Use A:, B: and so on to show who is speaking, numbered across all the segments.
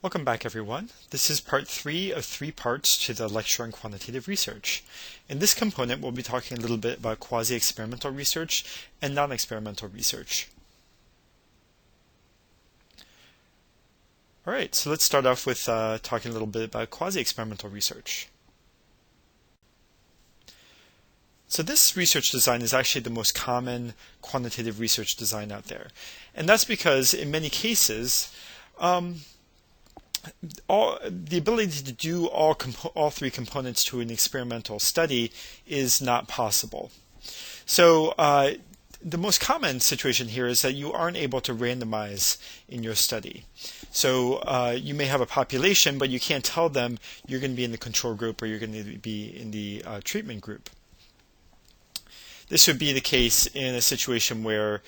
A: Welcome back, everyone. This is part 3 of 3 parts to the lecture on quantitative research. In this component, we'll be talking a little bit about quasi-experimental research and non-experimental research. All right, so let's start off with talking a little bit about quasi-experimental research. So this research design is actually the most common quantitative research design out there. And that's because in many cases, the ability to do all 3 components to an experimental study is not possible. So the most common situation here is that you aren't able to randomize in your study. So you may have a population, but you can't tell them you're going to be in the control group or you're going to be in the treatment group. This would be the case in a situation where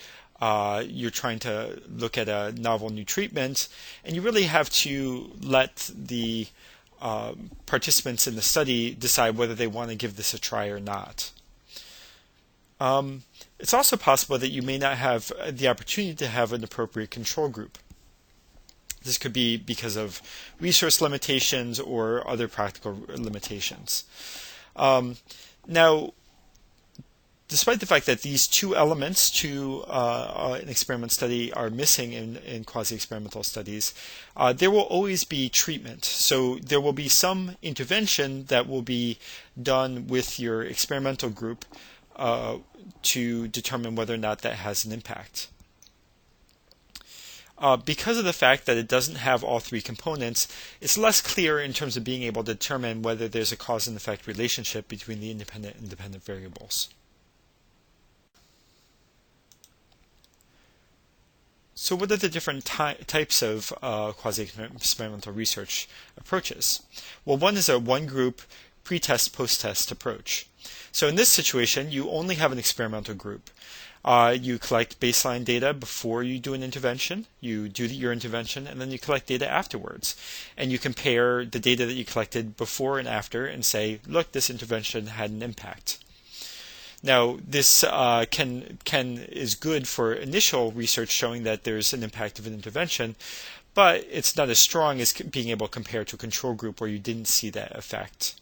A: you're trying to look at a novel new treatment, and you really have to let the participants in the study decide whether they want to give this a try or not. It's also possible that you may not have the opportunity to have an appropriate control group. This could be because of resource limitations or other practical limitations. Now, despite the fact that these 2 elements to an experiment study are missing in quasi-experimental studies, there will always be treatment. So there will be some intervention that will be done with your experimental group to determine whether or not that has an impact. Because of the fact that it doesn't have all 3 components, it's less clear in terms of being able to determine whether there's a cause and effect relationship between the independent and dependent variables. So what are the different types of quasi-experimental research approaches? Well, one is a one-group pretest-post-test approach. So in this situation, you only have an experimental group. You collect baseline data before you do an intervention, you do your intervention, and then you collect data afterwards. And you compare the data that you collected before and after and say, look, this intervention had an impact. Now, this is good for initial research showing that there's an impact of an intervention, but it's not as strong as being able to compare to a control group where you didn't see that effect.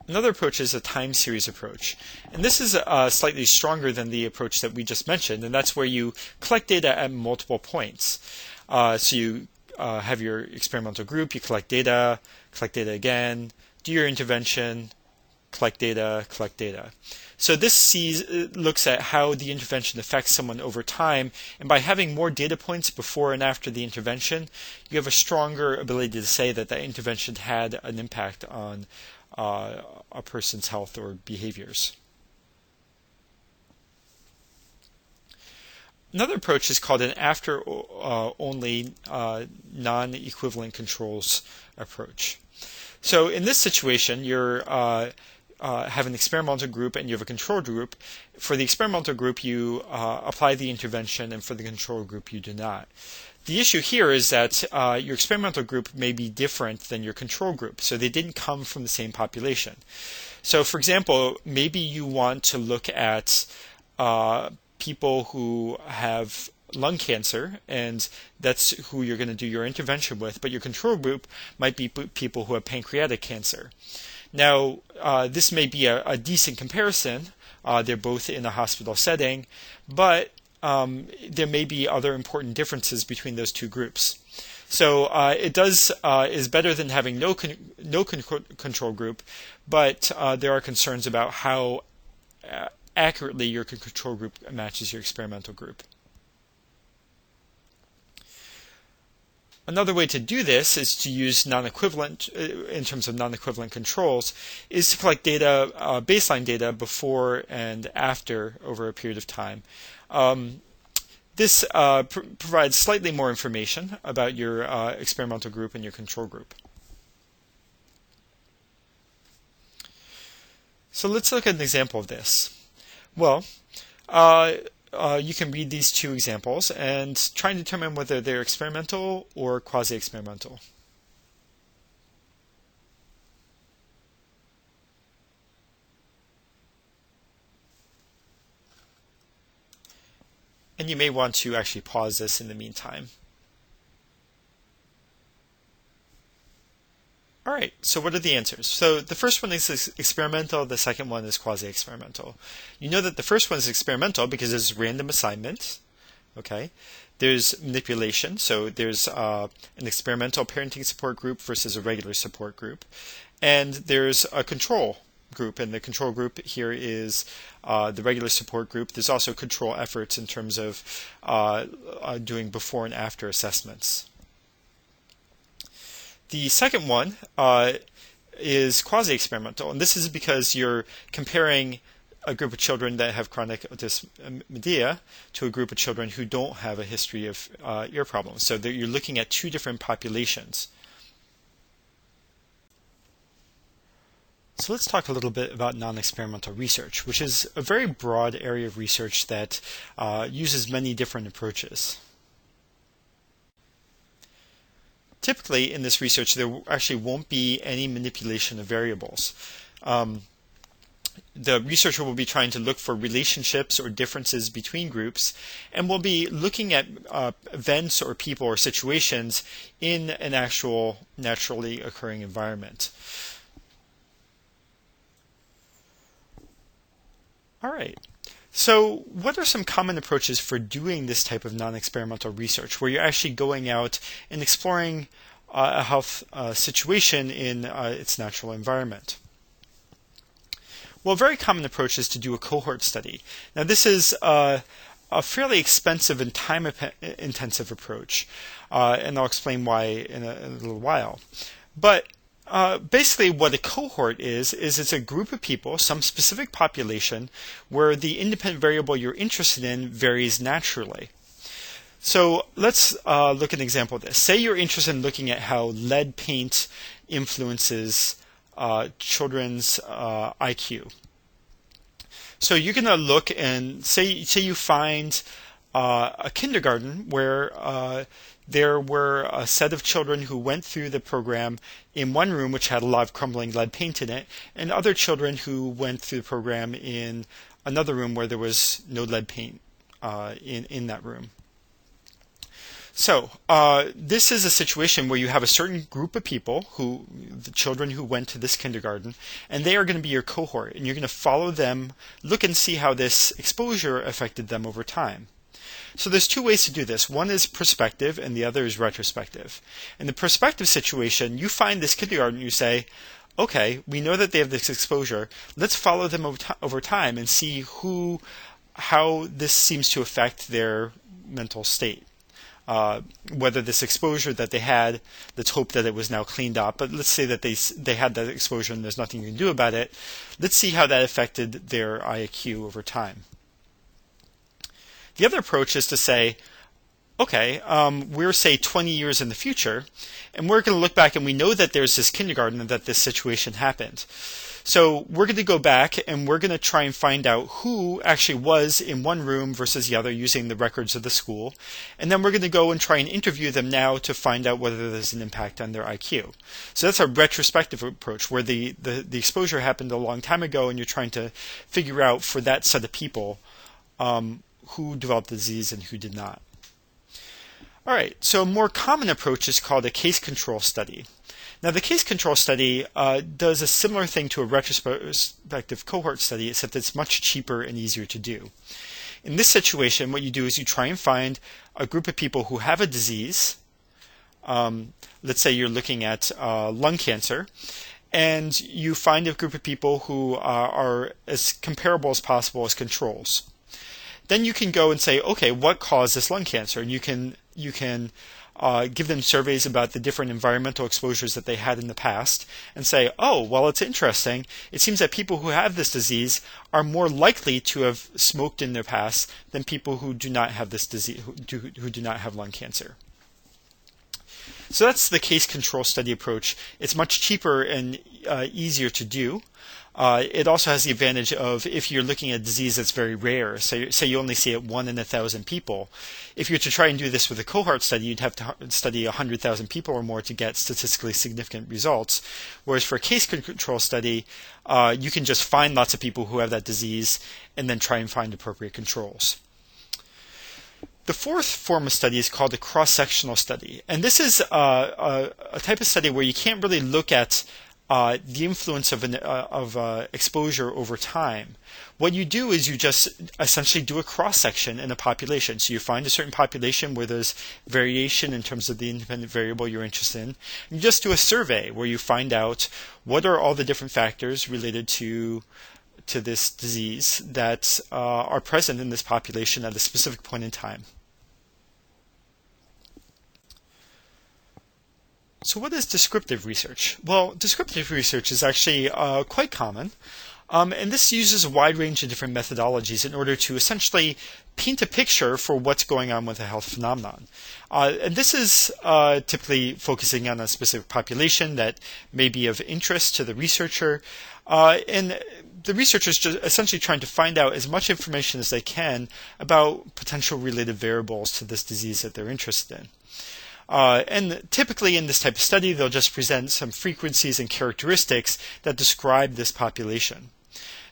A: Another approach is a time series approach. And this is slightly stronger than the approach that we just mentioned, and that's where you collect data at multiple points. So you have your experimental group, you collect data again, do your intervention, collect data. So this looks at how the intervention affects someone over time, and by having more data points before and after the intervention, you have a stronger ability to say that that intervention had an impact on a person's health or behaviors. Another approach is called an after-only non-equivalent controls approach. So in this situation, you're have an experimental group and you have a control group. For the experimental group, you apply the intervention, and for the control group, you do not. The issue here is that your experimental group may be different than your control group, so they didn't come from the same population. So, for example, maybe you want to look at people who have lung cancer, and that's who you're going to do your intervention with, but your control group might be people who have pancreatic cancer. Now, this may be a decent comparison. They're both in a hospital setting, but there may be other important differences between those 2 groups. So it is better than having no control group, but there are concerns about how accurately your control group matches your experimental group. Another way to do this is to use non-equivalent, in terms of non-equivalent controls, is to collect data, baseline data before and after over a period of time. This provides slightly more information about your experimental group and your control group. So let's look at an example of this. Well, you can read these 2 examples and try and determine whether they're experimental or quasi-experimental. And you may want to actually pause this in the meantime. All right, so what are the answers? So the first one is experimental, the second one is quasi-experimental. You know that the first one is experimental because it's random assignment, okay? There's manipulation, so there's an experimental parenting support group versus a regular support group. And there's a control group, and the control group here is the regular support group. There's also control efforts in terms of doing before and after assessments. The second one is quasi-experimental, and this is because you're comparing a group of children that have chronic dysmedia to a group of children who don't have a history of ear problems. So you're looking at two different populations. So let's talk a little bit about non-experimental research, which is a very broad area of research that uses many different approaches. Typically, in this research, there actually won't be any manipulation of variables. The researcher will be trying to look for relationships or differences between groups, and will be looking at events or people or situations in an actual naturally occurring environment. All right. So what are some common approaches for doing this type of non-experimental research, where you're actually going out and exploring a health situation in its natural environment? Well, a very common approach is to do a cohort study. Now, this is a fairly expensive and time-intensive approach, and I'll explain why in a little while. But basically what a cohort is it's a group of people, some specific population, where the independent variable you're interested in varies naturally. So let's look at an example of this. Say you're interested in looking at how lead paint influences children's IQ. So you're going to look and say you find a kindergarten where there were a set of children who went through the program in one room which had a lot of crumbling lead paint in it, and other children who went through the program in another room where there was no lead paint in that room. So this is a situation where you have a certain group of people, the children who went to this kindergarten, and they are going to be your cohort, and you're going to follow them, look and see how this exposure affected them over time. So there's two ways to do this. One is prospective and the other is retrospective. In the prospective situation, you find this kindergarten, you say, okay, we know that they have this exposure. Let's follow them over time and see how this seems to affect their mental state. Whether this exposure that they had, let's hope that it was now cleaned up, but let's say that they had that exposure and there's nothing you can do about it. Let's see how that affected their IQ over time. The other approach is to say, okay, we're say 20 years in the future, and we're going to look back and we know that there's this kindergarten and that this situation happened. So we're going to go back and we're going to try and find out who actually was in one room versus the other using the records of the school. And then we're going to go and try and interview them now to find out whether there's an impact on their IQ. So that's a retrospective approach where the exposure happened a long time ago and you're trying to figure out for that set of people who developed the disease and who did not. All right, so a more common approach is called a case control study. Now, the case control study does a similar thing to a retrospective cohort study, except it's much cheaper and easier to do. In this situation, what you do is you try and find a group of people who have a disease. Let's say you're looking at lung cancer, and you find a group of people who are as comparable as possible as controls. Then you can go and say, okay, what caused this lung cancer? And you can give them surveys about the different environmental exposures that they had in the past and say, oh, well, it's interesting. It seems that people who have this disease are more likely to have smoked in their past than people who do not have this disease, who do not have lung cancer. So that's the case control study approach. It's much cheaper and easier to do. It also has the advantage of if you're looking at a disease that's very rare, say you only see it 1 in 1,000 people. If you were to try and do this with a cohort study, you'd have to study 100,000 people or more to get statistically significant results. Whereas for a case control study, you can just find lots of people who have that disease and then try and find appropriate controls. The fourth form of study is called a cross-sectional study. And this is a type of study where you can't really look at the influence of exposure over time. What you do is you just essentially do a cross-section in a population. So you find a certain population where there's variation in terms of the independent variable you're interested in. And you just do a survey where you find out what are all the different factors related to this disease that are present in this population at a specific point in time. So what is descriptive research? Well, descriptive research is actually quite common, and this uses a wide range of different methodologies in order to essentially paint a picture for what's going on with a health phenomenon. And this is typically focusing on a specific population that may be of interest to the researcher, and the researchers just essentially trying to find out as much information as they can about potential related variables to this disease that they're interested in. And typically in this type of study, they'll just present some frequencies and characteristics that describe this population.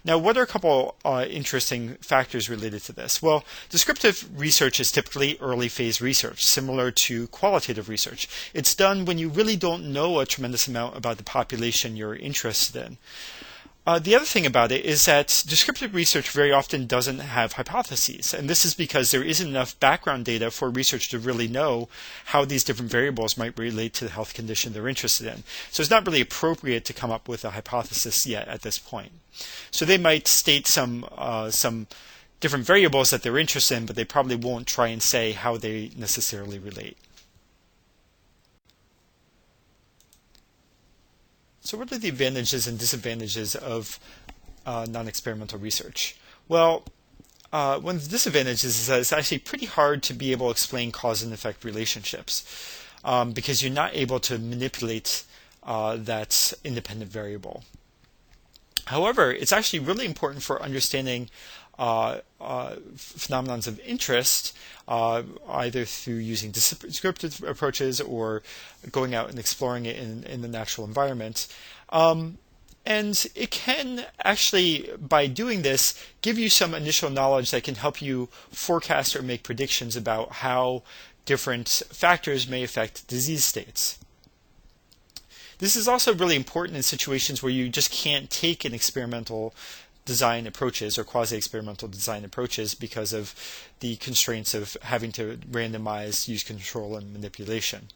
A: Now, what are a couple interesting factors related to this? Well, descriptive research is typically early phase research, similar to qualitative research. It's done when you really don't know a tremendous amount about the population you're interested in. The other thing about it is that descriptive research very often doesn't have hypotheses, and this is because there isn't enough background data for research to really know how these different variables might relate to the health condition they're interested in. So it's not really appropriate to come up with a hypothesis yet at this point. So they might state some different variables that they're interested in, but they probably won't try and say how they necessarily relate. So what are the advantages and disadvantages of non-experimental research? Well, one of the disadvantages is that it's actually pretty hard to be able to explain cause and effect relationships because you're not able to manipulate that independent variable. However, it's actually really important for understanding phenomenons of interest, either through using descriptive approaches or going out and exploring it in the natural environment. And it can actually, by doing this, give you some initial knowledge that can help you forecast or make predictions about how different factors may affect disease states. This is also really important in situations where you just can't take an experimental design approaches or quasi-experimental design approaches because of the constraints of having to randomize, use control, and manipulation.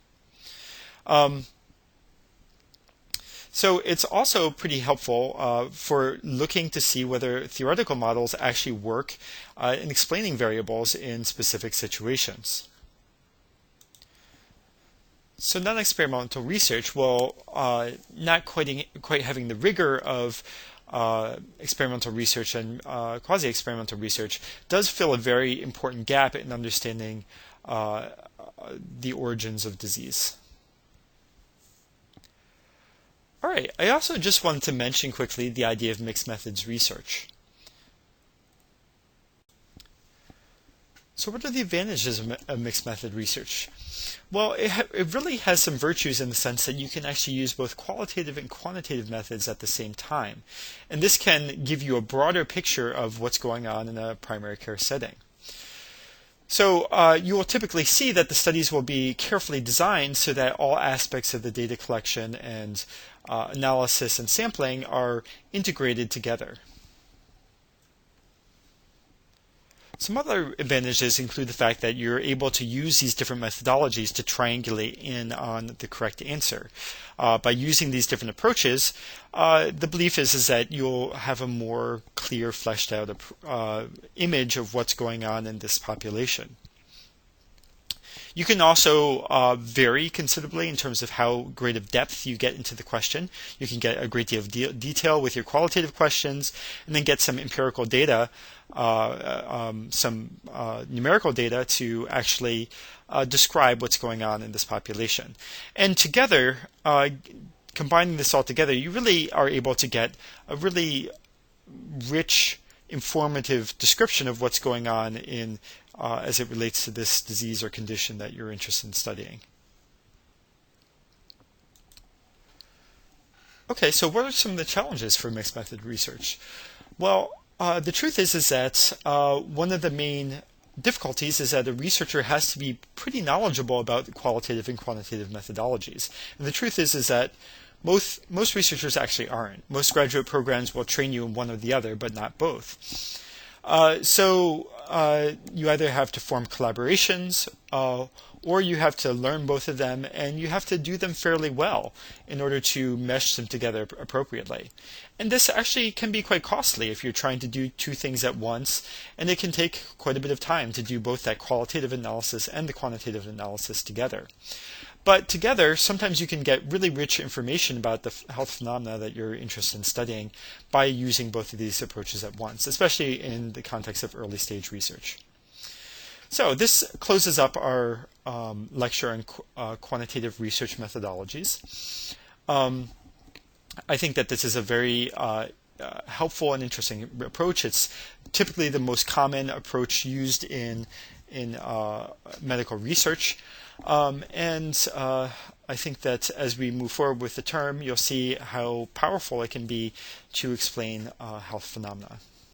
A: So it's also pretty helpful for looking to see whether theoretical models actually work in explaining variables in specific situations. So non-experimental research, while not quite having the rigor of experimental research and quasi-experimental research, does fill a very important gap in understanding the origins of disease. All right, I also just wanted to mention quickly the idea of mixed methods research. So what are the advantages of mixed method research? Well, it really has some virtues in the sense that you can actually use both qualitative and quantitative methods at the same time. And this can give you a broader picture of what's going on in a primary care setting. So you will typically see that the studies will be carefully designed so that all aspects of the data collection and analysis and sampling are integrated together. Some other advantages include the fact that you're able to use these different methodologies to triangulate in on the correct answer. By using these different approaches, the belief is that you'll have a more clear, fleshed out image of what's going on in this population. You can also vary considerably in terms of how great of depth you get into the question. You can get a great deal of detail with your qualitative questions, and then get some empirical data, some numerical data to actually describe what's going on in this population. And together, combining this all together, you really are able to get a really rich, informative description of what's going on in as it relates to this disease or condition that you're interested in studying. Okay, so what are some of the challenges for mixed method research? Well, the truth is that one of the main difficulties is that a researcher has to be pretty knowledgeable about qualitative and quantitative methodologies. And the truth is that most researchers actually aren't. Most graduate programs will train you in one or the other, but not both. So you either have to form collaborations, or you have to learn both of them, and you have to do them fairly well in order to mesh them together appropriately. And this actually can be quite costly if you're trying to do two things at once, and it can take quite a bit of time to do both that qualitative analysis and the quantitative analysis together. But together, sometimes you can get really rich information about the health phenomena that you're interested in studying by using both of these approaches at once, especially in the context of early stage research. So this closes up our lecture on quantitative research methodologies. I think that this is a very helpful and interesting approach. It's typically the most common approach used in medical research. I think that as we move forward with the term, you'll see how powerful it can be to explain health phenomena.